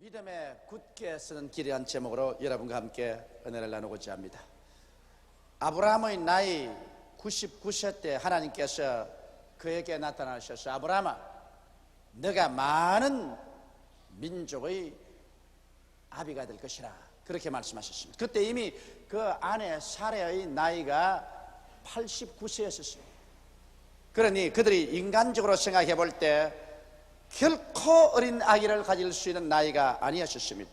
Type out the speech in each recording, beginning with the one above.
믿음에 굳게 서는 길이란 제목으로 여러분과 함께 은혜를 나누고자 합니다. 아브라함의 나이 99세 때 하나님께서 그에게 나타나셔서 아브라함아, 너가 많은 민족의 아비가 될 것이라 그렇게 말씀하셨습니다. 그때 이미 그 아내 사레의 나이가 89세였습니다. 그러니 그들이 인간적으로 생각해 볼 때 결코 어린 아기를 가질 수 있는 나이가 아니었습니다.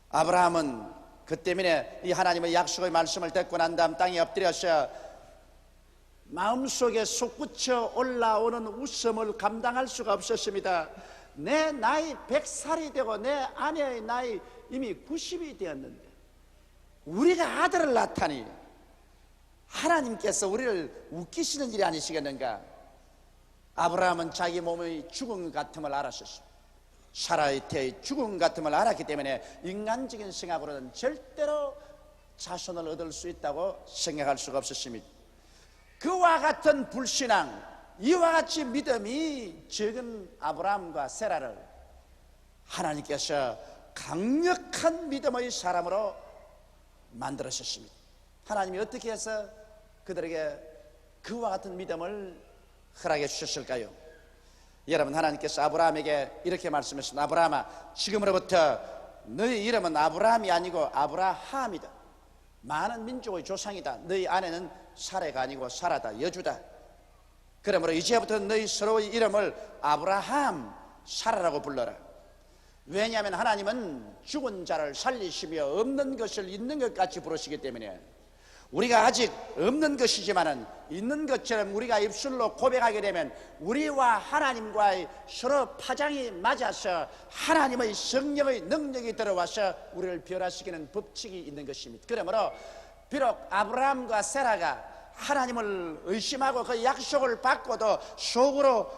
아브라함은 그 때문에 이 하나님의 약속의 말씀을 듣고 난 다음 땅에 엎드려서 마음속에 솟구쳐 올라오는 웃음을 감당할 수가 없었습니다. 내 나이 100살이 되고 내 아내의 나이 이미 90이 되었는데 우리가 아들을 낳다니 하나님께서 우리를 웃기시는 일이 아니시겠는가? 아브라함은 자기 몸의 죽음 같음을 알았었습니다. 사라의 태의 죽음 같음을 알았기 때문에 인간적인 생각으로는 절대로 자손을 얻을 수 있다고 생각할 수가 없었습니다. 그와 같은 불신앙, 이와 같이 믿음이 적은 아브라함과 세라를 하나님께서 강력한 믿음의 사람으로 만들으셨습니다. 하나님이 어떻게 해서 그들에게 그와 같은 믿음을 허락해 주셨을까요? 여러분, 하나님께서 아브라함에게 이렇게 말씀하셨습니다. 아브라함아, 지금으로부터 너희 이름은 아브라함이 아니고 아브라함이다. 많은 민족의 조상이다. 너희 아내는 사레가 아니고 사라다, 여주다. 그러므로 이제부터 너희 서로의 이름을 아브라함, 사라라고 불러라. 왜냐하면 하나님은 죽은 자를 살리시며 없는 것을 있는 것 같이 부르시기 때문에 우리가 아직 없는 것이지만은 있는 것처럼 우리가 입술로 고백하게 되면 우리와 하나님과의 서로 파장이 맞아서 하나님의 성령의 능력이 들어와서 우리를 변화시키는 법칙이 있는 것입니다. 그러므로 비록 아브라함과 세라가 하나님을 의심하고 그 약속을 받고도 속으로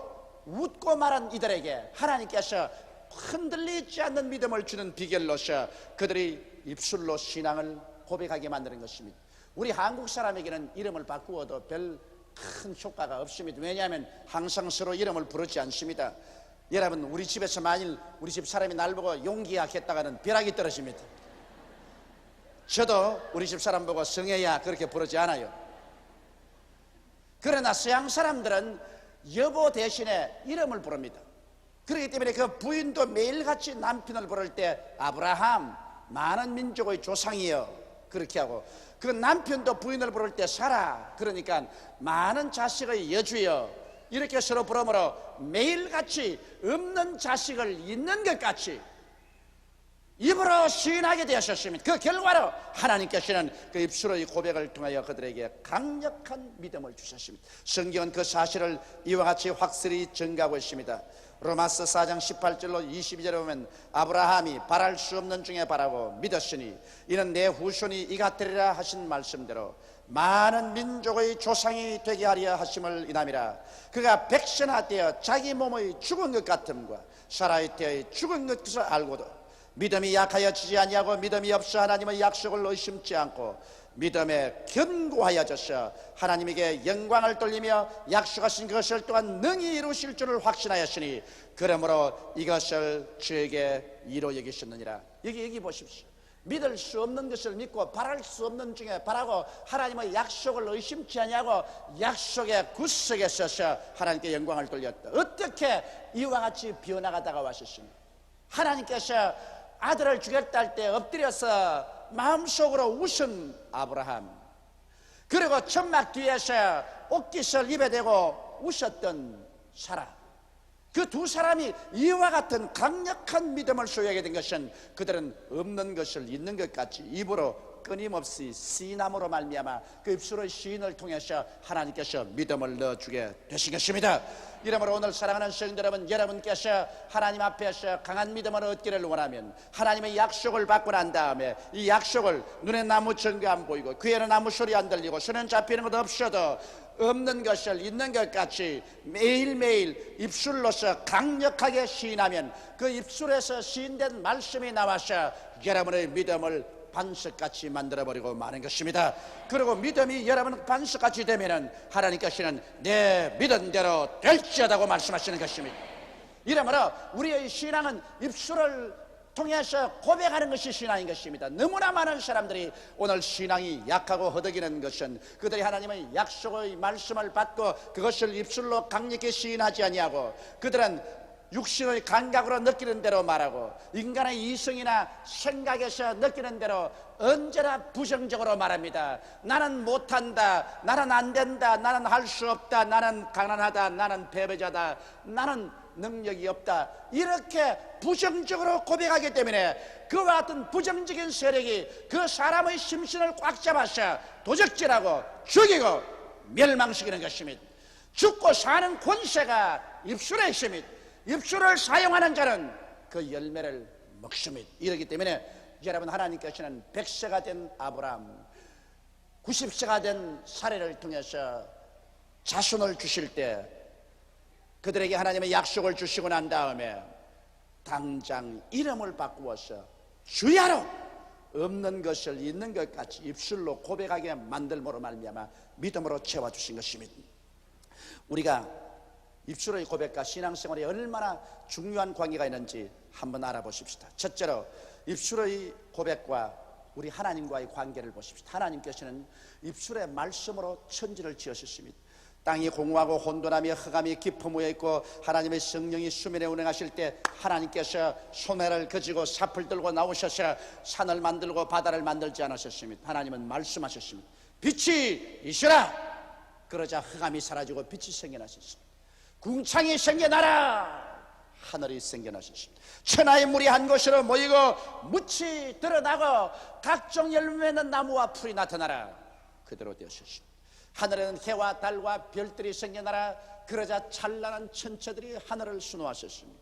웃고 말한 이들에게 하나님께서 흔들리지 않는 믿음을 주는 비결로서 그들이 입술로 신앙을 고백하게 만드는 것입니다. 우리 한국 사람에게는 이름을 바꾸어도 별 큰 효과가 없습니다. 왜냐하면 항상 서로 이름을 부르지 않습니다. 여러분, 우리 집에서 만일 우리 집 사람이 날 보고 용기야 했다가는 벼락이 떨어집니다. 저도 우리 집 사람 보고 성혜야 그렇게 부르지 않아요. 그러나 서양 사람들은 여보 대신에 이름을 부릅니다. 그렇기 때문에 그 부인도 매일같이 남편을 부를 때 아브라함, 많은 민족의 조상이여 그렇게 하고, 그 남편도 부인을 부를 때 사라, 그러니까 많은 자식의 여주여 이렇게 서로 부르므로 매일같이 없는 자식을 있는 것 같이 입으로 시인하게 되었습니다. 그 결과로 하나님께서는 그 입술의 고백을 통하여 그들에게 강력한 믿음을 주셨습니다. 성경은 그 사실을 이와 같이 확실히 증가하고 있습니다. 로마서 4장 18절로 22절에 보면 아브라함이 바랄 수 없는 중에 바라고 믿었으니 이는 내 후손이 이같으리라 하신 말씀대로 많은 민족의 조상이 되게 하려 하심을 인함이라. 그가 백선하되어 자기 몸의 죽은 것 같음과 사라의 때의 죽은 것을 알고도 믿음이 약하여 지지 아니하고 믿음이 없어 하나님의 약속을 의심치 않고 믿음에 견고하여져서 하나님에게 영광을 돌리며 약속하신 것을 또한 능히 이루실 줄을 확신하였으니 그러므로 이것을 저에게 이로 여기셨느니라. 여기 보십시오. 믿을 수 없는 것을 믿고 바랄 수 없는 중에 바라고 하나님의 약속을 의심치 아니하고 약속의 구석에 서서 하나님께 영광을 돌렸다. 어떻게 이와 같이 비어나가다가 왔었습니까? 하나님께서 아들을 주겠다 할 때 엎드려서 마음속으로 웃은 아브라함, 그리고 천막 뒤에서 옷깃을 입에 대고 웃었던 사라, 그 두 사람이 이와 같은 강력한 믿음을 소유하게 된 것은 그들은 없는 것을 있는 것 같이 입으로 끊임없이 시인함으로 말미암아 그 입술의 시인을 통해서 하나님께서 믿음을 넣어주게 되신 것입니다. 이러므로 오늘 사랑하는 성도 여러분, 여러분께서 하나님 앞에서 강한 믿음을 얻기를 원하면 하나님의 약속을 받고 난 다음에 이 약속을 눈에 나무 증거 안 보이고 귀에는 아무 소리 안 들리고 손에 잡히는 것 없어도 없는 것을 있는 것 같이 매일매일 입술로서 강력하게 시인하면 그 입술에서 시인된 말씀이 나와서 여러분의 믿음을 반석같이 만들어버리고 마는 것입니다. 그리고 믿음이 여러분 반석같이 되면은 하나님께서는 내 믿은 대로 될지어다고 말씀하시는 것입니다. 이러므로 우리의 신앙은 입술을 통해서 고백하는 것이 신앙인 것입니다. 너무나 많은 사람들이 오늘 신앙이 약하고 허덕이는 것은 그들이 하나님의 약속의 말씀을 받고 그것을 입술로 강력히 시인하지 아니하고 그들은 육신의 감각으로 느끼는 대로 말하고 인간의 이성이나 생각에서 느끼는 대로 언제나 부정적으로 말합니다. 나는 못한다, 나는 안 된다, 나는 할 수 없다, 나는 가난하다, 나는 패배자다, 나는 능력이 없다, 이렇게 부정적으로 고백하기 때문에 그와 같은 부정적인 세력이 그 사람의 심신을 꽉 잡아서 도적질하고 죽이고 멸망시키는 것입니다. 죽고 사는 권세가 입술에 있습니다. 입술을 사용하는 자는 그 열매를 먹습니다. 이렇기 때문에 여러분, 하나님께서는 100세가 된 아브라함, 90세가 된 사례를 통해서 자손을 주실 때 그들에게 하나님의 약속을 주시고 난 다음에 당장 이름을 바꾸어서 주야로 없는 것을 있는 것 같이 입술로 고백하게 만들므로 말미암아 믿음으로 채워주신 것입니다. 우리가 입술의 고백과 신앙생활이 얼마나 중요한 관계가 있는지 한번 알아보십시다. 첫째로 입술의 고백과 우리 하나님과의 관계를 보십시다. 하나님께서는 입술의 말씀으로 천지를 지으셨습니다. 땅이 공허하고 혼돈하며 흑암이 깊음 위에 있고 하나님의 성령이 수면에 운행하실 때 하나님께서 소매를 가지고 삽을 들고 나오셔서 산을 만들고 바다를 만들지 않으셨습니다. 하나님은 말씀하셨습니다. 빛이 있으라. 그러자 흑암이 사라지고 빛이 생겨나셨습니다. 궁창이 생겨나라. 하늘이 생겨나셨습니다. 천하의 물이 한 곳으로 모이고 묻이 드러나고 각종 열매 맺는 나무와 풀이 나타나라. 그대로 되었습니다. 하늘에는 해와 달과 별들이 생겨나라. 그러자 찬란한 천체들이 하늘을 수놓았습니다.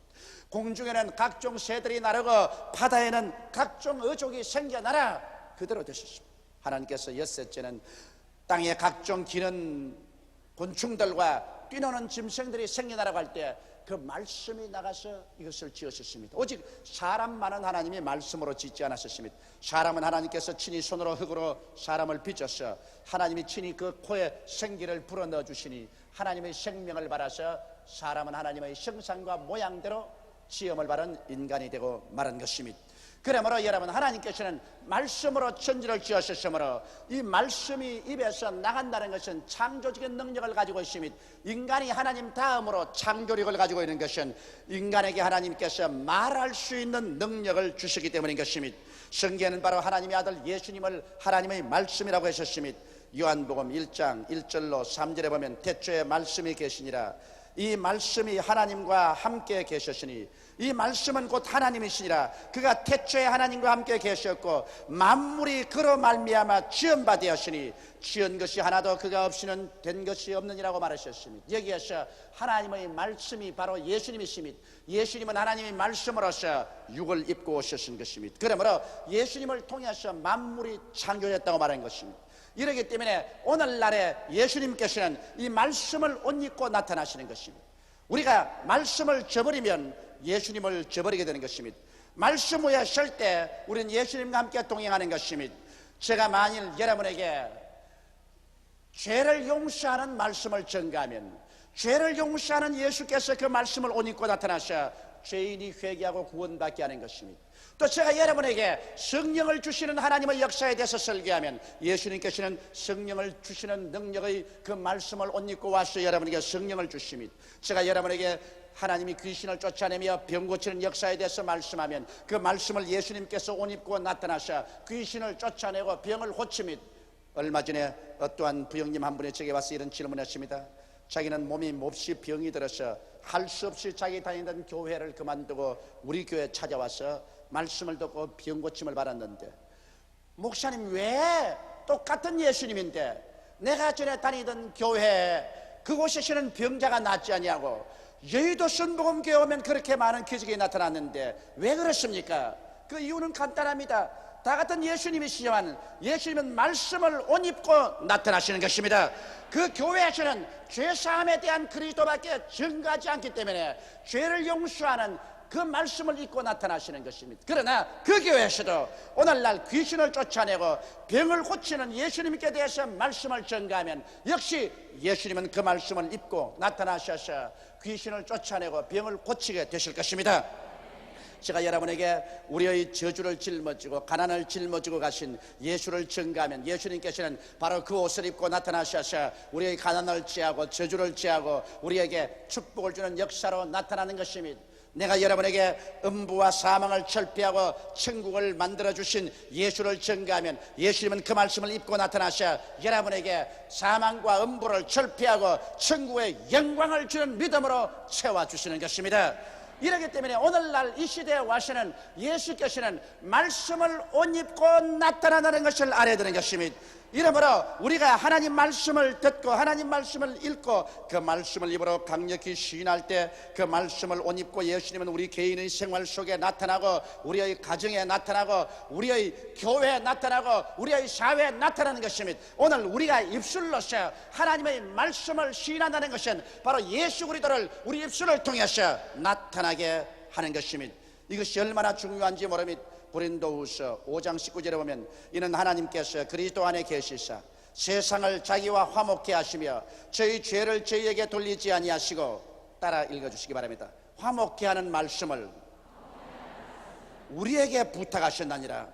공중에는 각종 새들이 나르고 바다에는 각종 어족이 생겨나라. 그대로 되셨습니다. 하나님께서 엿새째는 땅에 각종 기는 곤충들과 뛰노는 짐승들이 생겨나라고 할 때 그 말씀이 나가서 이것을 지으셨습니다. 오직 사람만은 하나님이 말씀으로 짓지 않았습니다. 사람은 하나님께서 친히 손으로 흙으로 사람을 빚어서 하나님이 친히 그 코에 생기를 불어넣어 주시니 하나님의 생명을 받아서 사람은 하나님의 형상과 모양대로 지음을 받은 인간이 되고 말한 것입니다. 그러므로 여러분, 하나님께서는 말씀으로 천지를 지으셨으므로 이 말씀이 입에서 나간다는 것은 창조적인 능력을 가지고 있습니다. 인간이 하나님 다음으로 창조력을 가지고 있는 것은 인간에게 하나님께서 말할 수 있는 능력을 주시기 때문인 것입니다. 성경에는 바로 하나님의 아들 예수님을 하나님의 말씀이라고 하셨습니다. 요한복음 1장 1절로 3절에 보면 태초에 말씀이 계시니라. 이 말씀이 하나님과 함께 계셨으니 이 말씀은 곧 하나님이시니라. 그가 태초에 하나님과 함께 계셨고 만물이 그로 말미암아 지은 바 되었으니 지은 것이 하나도 그가 없이는 된 것이 없느니라고 말하셨습니다. 여기에서 하나님의 말씀이 바로 예수님이십니다. 예수님은 하나님의 말씀으로서 육을 입고 오셨은 것입니다. 그러므로 예수님을 통해서 만물이 창조됐다고 말한 것입니다. 이러기 때문에 오늘날에 예수님께서는 이 말씀을 옷 입고 나타나시는 것입니다. 우리가 말씀을 저버리면 예수님을 저버리게 되는 것입니다. 말씀 위에 설 때 우리는 예수님과 함께 동행하는 것입니다. 제가 만일 여러분에게 죄를 용서하는 말씀을 전가하면 죄를 용서하는 예수께서 그 말씀을 옷 입고 나타나셔 죄인이 회개하고 구원받게 하는 것입니다. 또 제가 여러분에게 성령을 주시는 하나님의 역사에 대해서 설교하면 예수님께서는 성령을 주시는 능력의 그 말씀을 옷 입고 와서 여러분에게 성령을 주십니다. 제가 여러분에게 하나님이 귀신을 쫓아내며 병 고치는 역사에 대해서 말씀하면 그 말씀을 예수님께서 옷 입고 나타나셔 귀신을 쫓아내고 병을 고칩니다. 얼마 전에 어떠한 부형님 한 분이 제게 와서 이런 질문했습니다. 자기는 몸이 몹시 병이 들어서 할 수 없이 자기 다니던 교회를 그만두고 우리 교회에 찾아와서 말씀을 듣고 병 고침을 받았는데, 목사님 왜 똑같은 예수님인데 내가 전에 다니던 교회 그곳에서는 병자가 낫지 아니하고 여의도 순복음교회 오면 그렇게 많은 기적이 나타났는데 왜 그렇습니까? 그 이유는 간단합니다. 다 같은 예수님이시지만 예수님은 말씀을 옷 입고 나타나시는 것입니다. 그 교회에서는 죄사함에 대한 그리스도밖에 증거하지 않기 때문에 죄를 용서하는 그 말씀을 입고 나타나시는 것입니다. 그러나 그 교회에서도 오늘날 귀신을 쫓아내고 병을 고치는 예수님께 대해서 말씀을 전가하면 역시 예수님은 그 말씀을 입고 나타나셔서 귀신을 쫓아내고 병을 고치게 되실 것입니다. 제가 여러분에게 우리의 저주를 짊어지고 가난을 짊어지고 가신 예수를 증거하면 예수님께서는 바로 그 옷을 입고 나타나셔서 우리의 가난을 제하고 저주를 제하고 우리에게 축복을 주는 역사로 나타나는 것입니다. 내가 여러분에게 음부와 사망을 철폐하고 천국을 만들어주신 예수를 증거하면 예수님은 그 말씀을 입고 나타나셔 여러분에게 사망과 음부를 철폐하고 천국의 영광을 주는 믿음으로 채워주시는 것입니다. 이렇기 때문에 오늘날 이 시대에 와서는 예수께서는 말씀을 옷 입고 나타나는 것을 알아야 되는 것입니다. 이러므로 우리가 하나님 말씀을 듣고 하나님 말씀을 읽고 그 말씀을 입으로 강력히 시인할 때 그 말씀을 옷 입고 예수님은 우리 개인의 생활 속에 나타나고 우리의 가정에 나타나고 우리의 교회에 나타나고 우리의 사회에 나타나는 것입니다. 오늘 우리가 입술로서 하나님의 말씀을 시인한다는 것은 바로 예수 그리스도를 우리 입술을 통해서 나타나게 하는 것입니다. 이것이 얼마나 중요한지 모릅니다. 고린도후서 5장 19절에 보면 이는 하나님께서 그리스도 안에 계시사 세상을 자기와 화목케 하시며 저희 죄를 저희에게 돌리지 아니하시고 따라 읽어주시기 바랍니다. 화목케 하는 말씀을 우리에게 부탁하셨나니라.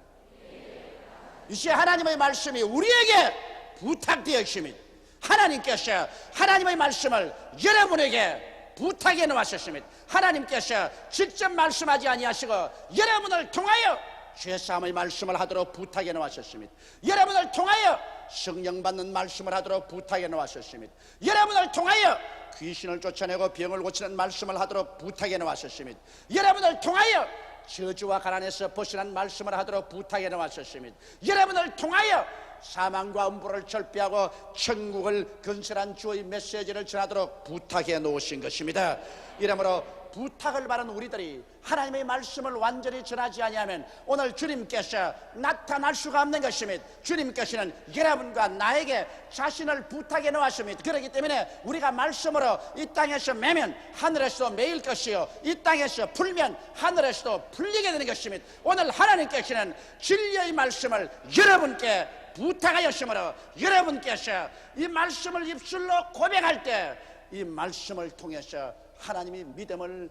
이제 하나님의 말씀이 우리에게 부탁되어 있습니다. 하나님께서 하나님의 말씀을 여러분에게 부탁해 놓으셨습니다. 하나님께서 직접 말씀하지 아니하시고 여러분을 통하여 죄사함의 말씀을 하도록 부탁해 놓으셨습니다. 여러분을 통하여 성령 받는 말씀을 하도록 부탁해 놓으셨습니다. 여러분을 통하여 귀신을 쫓아내고 병을 고치는 말씀을 하도록 부탁해 놓으셨습니다. 여러분을 통하여 저주와 가난에서 벗어난 말씀을 하도록 부탁해 놓으셨습니다. 여러분을 통하여 사망과 음부를 철폐하고 천국을 건설한 주의 메시지를 전하도록 부탁해 놓으신 것입니다. 이러므로 부탁을 받은 우리들이 하나님의 말씀을 완전히 전하지 아니하면 오늘 주님께서 나타날 수가 없는 것입니다. 주님께서는 여러분과 나에게 자신을 부탁해 놓았습니다. 그렇기 때문에 우리가 말씀으로 이 땅에서 매면 하늘에서도 매일 것이요 이 땅에서 풀면 하늘에서도 풀리게 되는 것입니다. 오늘 하나님께서는 진리의 말씀을 여러분께 부탁하였으므로 여러분께서 이 말씀을 입술로 고백할 때 이 말씀을 통해서 하나님이 믿음을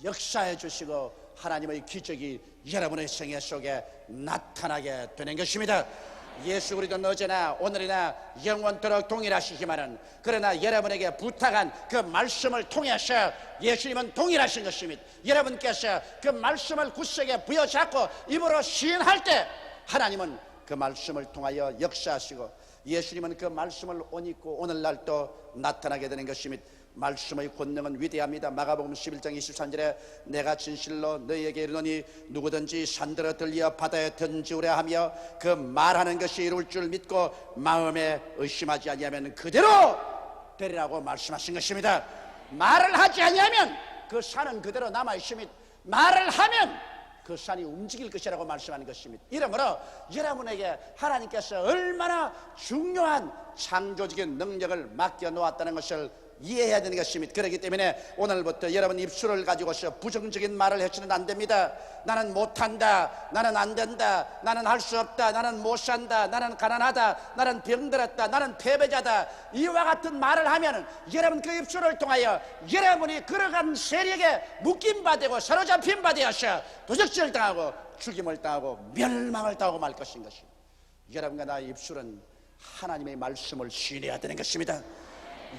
역사해 주시고 하나님의 기적이 여러분의 생애 속에 나타나게 되는 것입니다. 예수 그리스도는 어제나 오늘이나 영원토록 동일하시지만은 그러나 여러분에게 부탁한 그 말씀을 통해서 예수님은 동일하신 것입니다. 여러분께서 그 말씀을 굳세게 부여잡고 입으로 시인할 때 하나님은 그 말씀을 통하여 역사하시고 예수님은 그 말씀을 옷 입고 오늘날 또 나타나게 되는 것입니다. 말씀의 권능은 위대합니다. 마가복음 11장 23절에 내가 진실로 너희에게 이르노니 누구든지 산들어 들려 바다에 던지우려 하며 그 말하는 것이 이룰 줄 믿고 마음에 의심하지 아니하면 그대로 되리라고 말씀하신 것입니다. 말을 하지 아니하면 그 산은 그대로 남아 있습니다. 말을 하면 그 산이 움직일 것이라고 말씀하는 것입니다. 이러므로 여러분에게 하나님께서 얼마나 중요한 창조적인 능력을 맡겨놓았다는 것을 이해해야 되는 것입니다. 그렇기 때문에 오늘부터 여러분 입술을 가지고서 부정적인 말을 해서는 안 됩니다. 나는 못한다, 나는 안 된다, 나는 할 수 없다, 나는 못 산다, 나는 가난하다, 나는 병들었다, 나는 패배자다, 이와 같은 말을 하면 여러분 그 입술을 통하여 여러분이 걸어간 세력에 묶임받고 사로잡힌 바 되어서 도적질 당하고 죽임을 당하고 멸망을 당하고 말 것인 것입니다. 여러분과 나의 입술은 하나님의 말씀을 시인해야 되는 것입니다.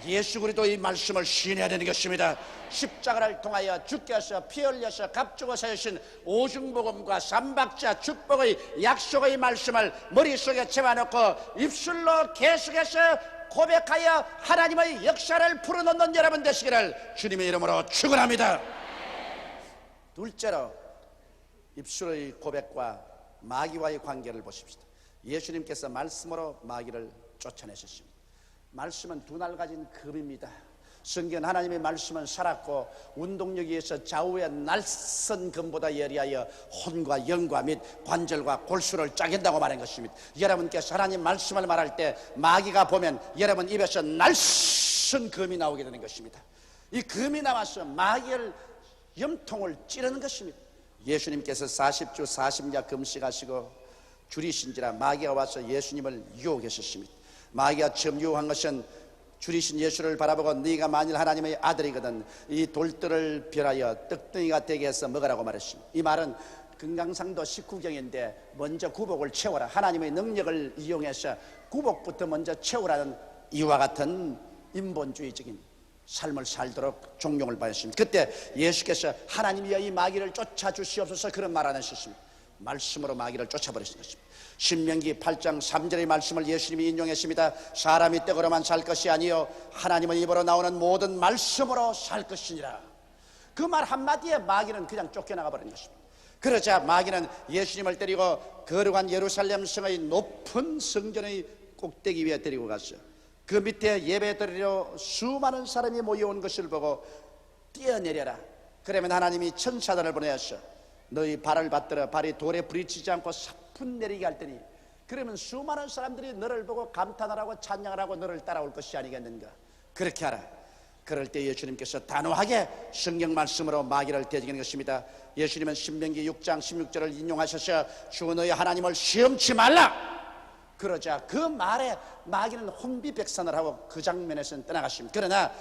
예수 그리스도의 말씀을 시인해야 되는 것입니다. 십자가를 통하여 주께서 피 흘려서 값주고 사신 오중복음과 삼박자 축복의 약속의 말씀을 머릿속에 채워놓고 입술로 계속해서 고백하여 하나님의 역사를 풀어놓는 여러분 되시기를 주님의 이름으로 축원합니다. 둘째로 입술의 고백과 마귀와의 관계를 보십시다. 예수님께서 말씀으로 마귀를 쫓아내셨습니다. 말씀은 두 날 가진 금입니다. 성경 하나님의 말씀은 살았고 운동력에 의해서 좌우의 날선 금보다 예리하여 혼과 영과 및 관절과 골수를 짜긴다고 말한 것입니다. 여러분께서 하나님 말씀을 말할 때 마귀가 보면 여러분 입에서 날선 금이 나오게 되는 것입니다. 이 금이 나와서 마귀의 염통을 찌르는 것입니다. 예수님께서 40주 40야 금식하시고 줄이신지라 마귀가 와서 예수님을 유혹했습니다. 마귀가 처음 유혹한 것은 줄이신 예수를 바라보고 네가 만일 하나님의 아들이거든 이 돌들을 변하여 떡덩이가 되게 해서 먹으라고 말했습니다. 이 말은 금강산도 19경인데 먼저 구복을 채워라, 하나님의 능력을 이용해서 구복부터 먼저 채우라는 이와 같은 인본주의적인 삶을 살도록 종용을 받았습니다. 그때 예수께서 하나님이여 이 마귀를 쫓아주시옵소서 그런 말 안 하셨습니다. 말씀으로 마귀를 쫓아버리신 것입니다. 신명기 8장 3절의 말씀을 예수님이 인용했습니다. 사람이 떡으로만 살 것이 아니요 하나님의 입으로 나오는 모든 말씀으로 살 것이니라. 그 말 한마디에 마귀는 그냥 쫓겨나가 버린 것입니다. 그러자 마귀는 예수님을 데리고 거룩한 예루살렘 성의 높은 성전의 꼭대기 위에 데리고 갔어요. 그 밑에 예배 드리러 수많은 사람이 모여온 것을 보고 뛰어내려라, 그러면 하나님이 천사들을 보내었어. 너희 발을 받들어 발이 돌에 부딪히지 않고 사뿐 내리게 할 테니 그러면 수많은 사람들이 너를 보고 감탄을 하고 찬양을 하고 너를 따라올 것이 아니겠는가. 그렇게 하라. 그럴 때 예수님께서 단호하게 성경 말씀으로 마귀를 대적하는 것입니다. 예수님은 신명기 6장 16절을 인용하셔서 주 너희 하나님을 시험치 말라. 그러자 그 말에 마귀는 혼비백산을 하고 그 장면에서는 떠나갔습니다. 그러나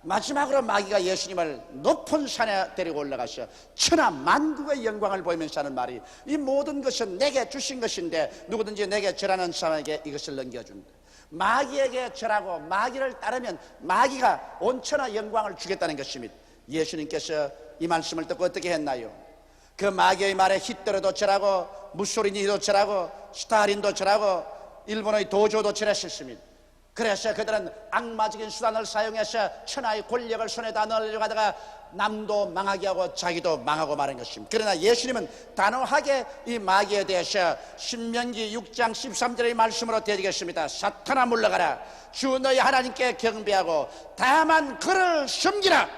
마지막으로 마귀가 예수님을 높은 산에 데리고 올라가서 천하 만국의 영광을 보이면서 하는 말이 이 모든 것은 내게 주신 것인데 누구든지 내게 절하는 사람에게 이것을 넘겨준다. 마귀에게 절하고 마귀를 따르면 마귀가 온 천하 영광을 주겠다는 것입니다. 예수님께서 이 말씀을 듣고 어떻게 했나요? 그 마귀의 말에 히틀러도 절하고 무소리니도 절하고 스탈린도 절하고 일본의 도조도 절했습니다. 그래서 그들은 악마적인 수단을 사용해서 천하의 권력을 손에다 넣으려고 하다가 남도 망하게 하고 자기도 망하고 마는 것입니다. 그러나 예수님은 단호하게 이 마귀에 대해서 신명기 6장 13절의 말씀으로 대적했습니다. 사탄아 물러가라. 주 너희 하나님께 경배하고 다만 그를 섬기라.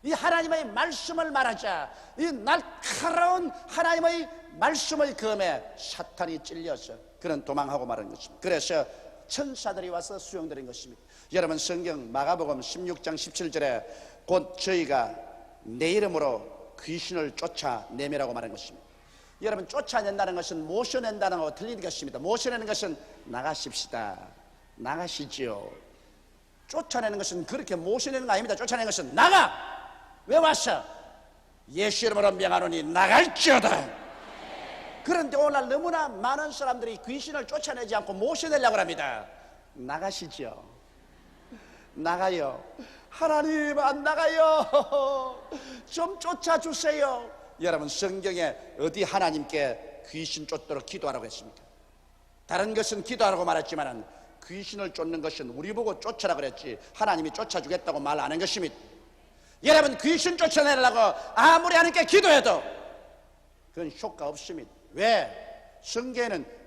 이 하나님의 말씀을 말하자 이 날카로운 하나님의 말씀의 검에 사탄이 찔려서 그는 도망하고 마는 것입니다. 그래서 천사들이 와서 수용드린 것입니다. 여러분 성경 마가복음 16장 17절에 곧 저희가 내 이름으로 귀신을 쫓아내미라고 말한 것입니다. 여러분 쫓아낸다는 것은 모셔낸다는 것과 틀린 것입니다. 모셔내는 것은 나가십시다, 나가시지요. 쫓아내는 것은 그렇게 모셔내는 거 아닙니다. 쫓아내는 것은 나가. 왜 왔어? 예수 이름으로 명하노니 나갈지어다. 그런데 오늘 너무나 많은 사람들이 귀신을 쫓아내지 않고 모셔내려고 합니다. 나가시죠. 나가요. 하나님 안 나가요. 좀 쫓아주세요. 여러분 성경에 어디 하나님께 귀신 쫓도록 기도하라고 했습니까? 다른 것은 기도하라고 말했지만 귀신을 쫓는 것은 우리 보고 쫓아라 그랬지 하나님이 쫓아주겠다고 말 안 한 것입니다. 여러분 귀신 쫓아내려고 아무리 하나님께 기도해도 그건 효과 없습니다. 왜? 성경에는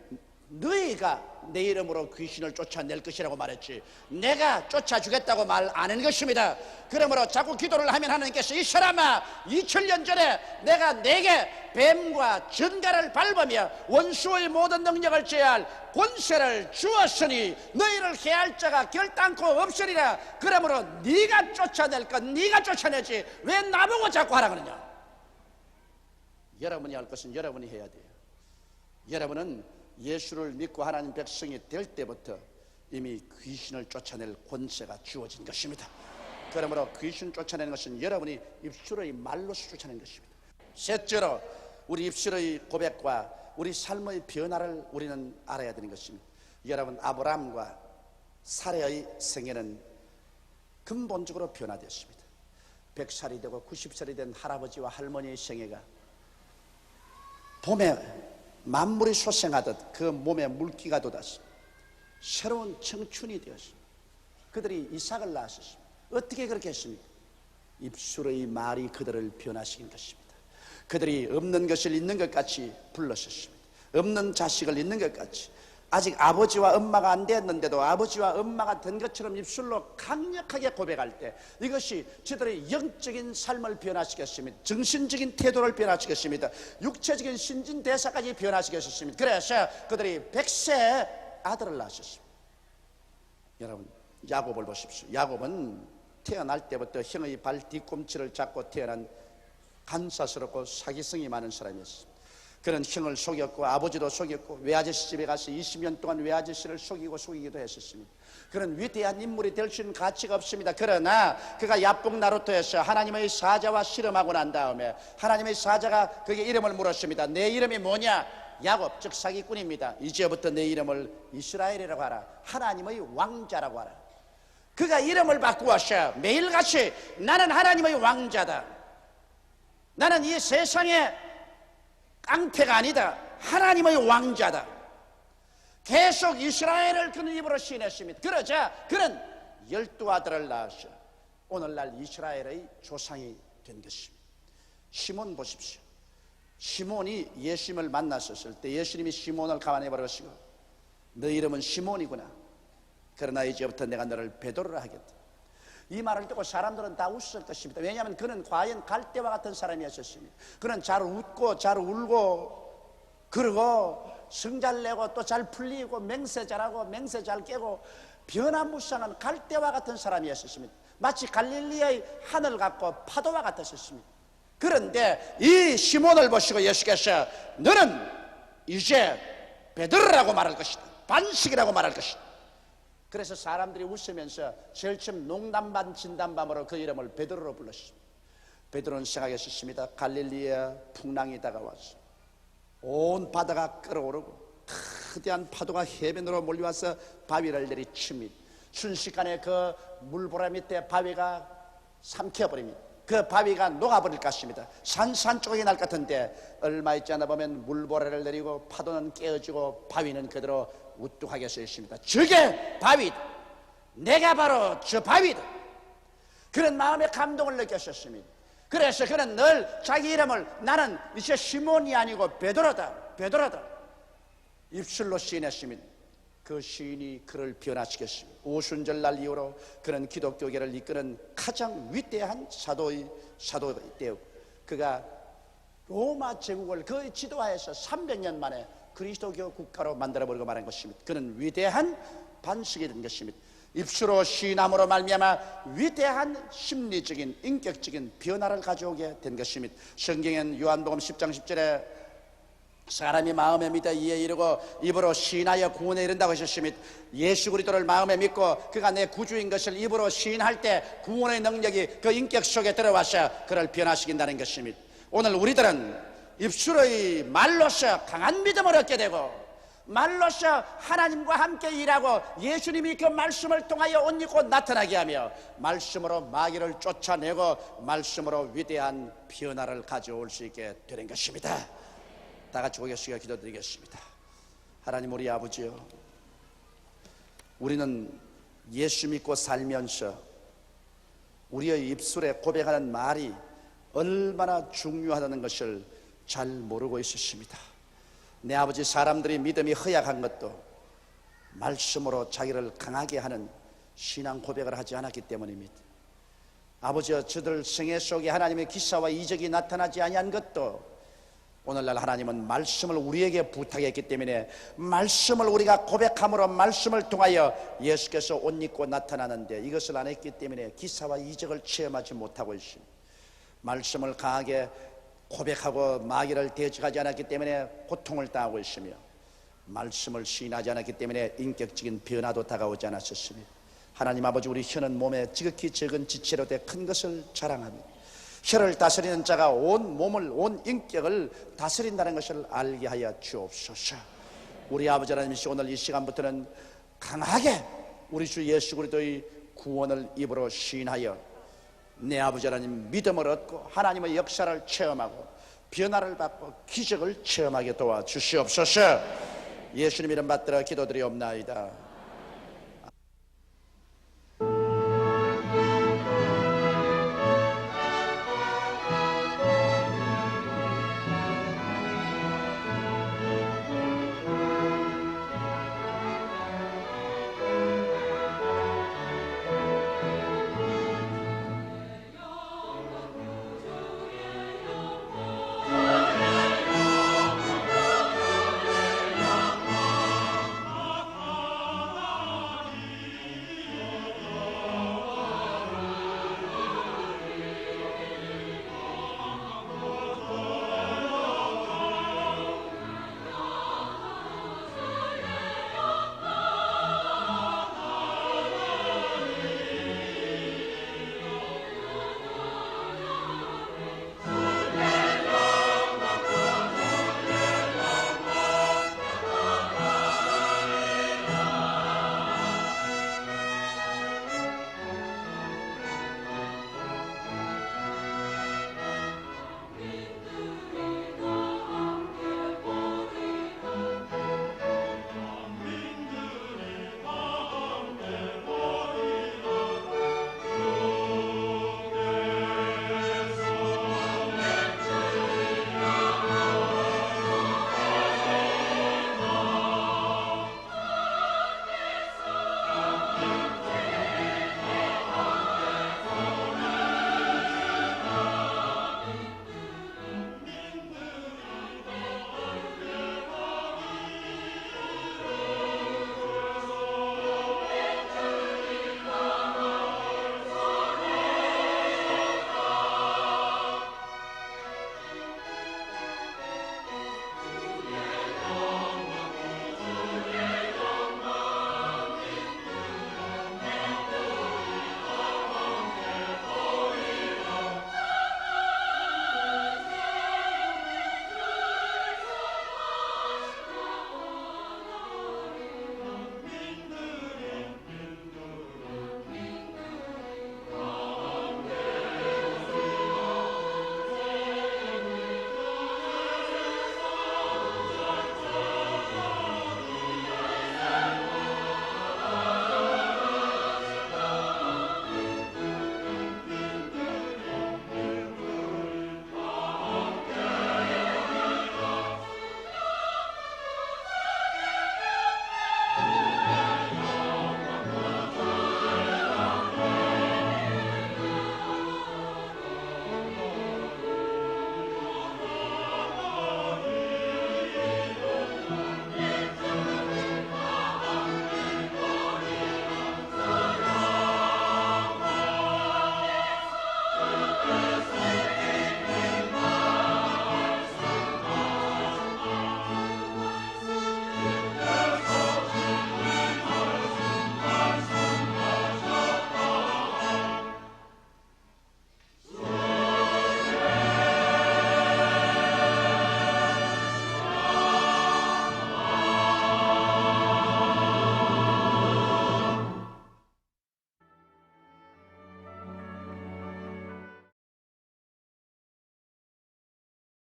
너희가 내 이름으로 귀신을 쫓아낼 것이라고 말했지 내가 쫓아주겠다고 말 안 한 것입니다. 그러므로 자꾸 기도를 하면 하나님께서 이 사람아 2000년 전에 내가 내게 뱀과 전갈을 밟으며 원수의 모든 능력을 제할 권세를 주었으니 너희를 해할 자가 결단코 없으리라. 그러므로 네가 쫓아낼 건 네가 쫓아내지 왜 나보고 자꾸 하라 그러냐. 여러분이 할 것은 여러분이 해야 돼요. 여러분은 예수를 믿고 하나님 백성이 될 때부터 이미 귀신을 쫓아낼 권세가 주어진 것입니다. 그러므로 귀신 쫓아내는 것은 여러분이 입술의 말로서 쫓아내는 것입니다. 셋째로 우리 입술의 고백과 우리 삶의 변화를 우리는 알아야 되는 것입니다. 여러분 아브라함과 사레의 생애는 근본적으로 변화되었습니다. 100살이 되고 90살이 된 할아버지와 할머니의 생애가 봄에 만물이 소생하듯 그 몸에 물기가 돋았어 새로운 청춘이 되었어. 그들이 이삭을 낳았습니다. 어떻게 그렇게 했습니까? 입술의 말이 그들을 변화시킨 것입니다. 그들이 없는 것을 있는 것 같이 불렀었습니다. 없는 자식을 있는 것 같이 아직 아버지와 엄마가 안 됐는데도 아버지와 엄마가 된 것처럼 입술로 강력하게 고백할 때 이것이 저들의 영적인 삶을 변화시켰습니다. 정신적인 태도를 변화시켰습니다. 육체적인 신진대사까지 변화시켰습니다. 그래서 그들이 100세 아들을 낳았습니다. 여러분 야곱을 보십시오. 야곱은 태어날 때부터 형의 발 뒤꿈치를 잡고 태어난 간사스럽고 사기성이 많은 사람이었습니다. 그는 형을 속였고 아버지도 속였고 외아저씨 집에 가서 20년 동안 외아저씨를 속이기도 했었습니다. 그는 위대한 인물이 될 수 있는 가치가 없습니다. 그러나 그가 야복 나루터에서 하나님의 사자와 씨름하고 난 다음에 하나님의 사자가 그에게 이름을 물었습니다. 내 이름이 뭐냐? 야곱, 즉 사기꾼입니다. 이제부터 내 이름을 이스라엘이라고 하라. 하나님의 왕자라고 하라. 그가 이름을 바꾸었어요. 매일같이 나는 하나님의 왕자다. 나는 이 세상의 깡패가 아니다. 하나님의 왕자다. 계속 이스라엘을 그는 입으로 시인했습니다. 그러자 그는 12아들을 낳았어요. 오늘날 이스라엘의 조상이 된 것입니다. 시몬 보십시오. 시몬이 예수님을 만났었을 때 예수님이 시몬을 가만히 버리시고 너 이름은 시몬이구나. 그러나 이제부터 내가 너를 베드로라 하겠다. 이 말을 듣고 사람들은 다 웃을 것입니다. 왜냐하면 그는 과연 갈대와 같은 사람이었습니다. 그는 잘 웃고 잘 울고 그러고 성 잘 내고 또 잘 풀리고 맹세 잘하고 맹세 잘 깨고 변화무쌍한 갈대와 같은 사람이었습니다. 마치 갈릴리의 하늘 같고 파도와 같았습니다. 그런데 이 시몬을 보시고 예수께서 너는 이제 베드로라고 말할 것이다. 반식이라고 말할 것이다. 그래서 사람들이 웃으면서 제일 처음 농담반 진담반으로 그 이름을 베드로로 불렀습니다. 베드로는 생각했습니다. 갈릴리에 풍랑이 다가와서 온 바다가 끓어오르고 거대한 파도가 해변으로 몰려와서 바위를 내리칩니다. 순식간에 그 물보라 밑에 바위가 삼켜버립니다. 그 바위가 녹아버릴 것 같습니다. 산산조각이 날 것 같은데 얼마 있지 않아 보면 물보라를 내리고 파도는 깨어지고 바위는 그대로 우뚝하게 서 있습니다. 저게 바위다. 내가 바로 저 바위다. 그런 마음의 감동을 느꼈었습니다. 그래서 그는 늘 자기 이름을 나는 이제 시몬이 아니고 베드로다. 베드로다. 입술로 시인했습니다. 그 시인이 그를 변화시켰습니다. 오순절날 이후로 그는 기독교계를 이끄는 가장 위대한 사도의 되었고 그가 로마 제국을 그 지도하에서 300년 만에 그리스도교 국가로 만들어버리고 말한 것입니다. 그는 위대한 반석이 된 것입니다. 입술로 시인함으로 말미암아 위대한 심리적인 인격적인 변화를 가져오게 된 것입니다. 성경엔 요한복음 10장 10절에 사람이 마음에 믿어 이에 이르고 입으로 시인하여 구원에 이른다고 하셨습니다. 예수 그리스도를 마음에 믿고 그가 내 구주인 것을 입으로 시인할 때 구원의 능력이 그 인격 속에 들어와서 그를 변화시킨다는 것입니다. 오늘 우리들은 입술의 말로서 강한 믿음을 얻게 되고 말로서 하나님과 함께 일하고 예수님이 그 말씀을 통하여 옷 입고 나타나게 하며 말씀으로 마귀를 쫓아내고 말씀으로 위대한 변화를 가져올 수 있게 되는 것입니다. 다 같이 고개숙여 기도드리겠습니다. 하나님 우리 아버지요, 우리는 예수 믿고 살면서 우리의 입술에 고백하는 말이 얼마나 중요하다는 것을 잘 모르고 있었습니다. 내 아버지, 사람들이 믿음이 허약한 것도 말씀으로 자기를 강하게 하는 신앙 고백을 하지 않았기 때문입니다. 아버지여, 저들 생애 속에 하나님의 기사와 이적이 나타나지 아니한 것도 오늘날 하나님은 말씀을 우리에게 부탁했기 때문에 말씀을 우리가 고백함으로 말씀을 통하여 예수께서 옷 입고 나타나는데 이것을 안 했기 때문에 기사와 이적을 체험하지 못하고 있습니다. 말씀을 강하게 고백하고 마귀를 대적하지 않았기 때문에 고통을 당하고 있으며 말씀을 시인하지 않았기 때문에 인격적인 변화도 다가오지 않았었습니다. 하나님 아버지, 우리 혀는 몸에 지극히 적은 지체로 돼 큰 것을 자랑합니다. 혀를 다스리는 자가 온 몸을, 온 인격을 다스린다는 것을 알게 하여 주옵소서. 우리 아버지 하나님이시, 오늘 이 시간부터는 강하게 우리 주 예수 그리스도의 구원을 입으로 시인하여 내 아버지 하나님 믿음을 얻고 하나님의 역사를 체험하고 변화를 받고 기적을 체험하게 도와주시옵소서. 예수님 이름 받들어 기도드리옵나이다.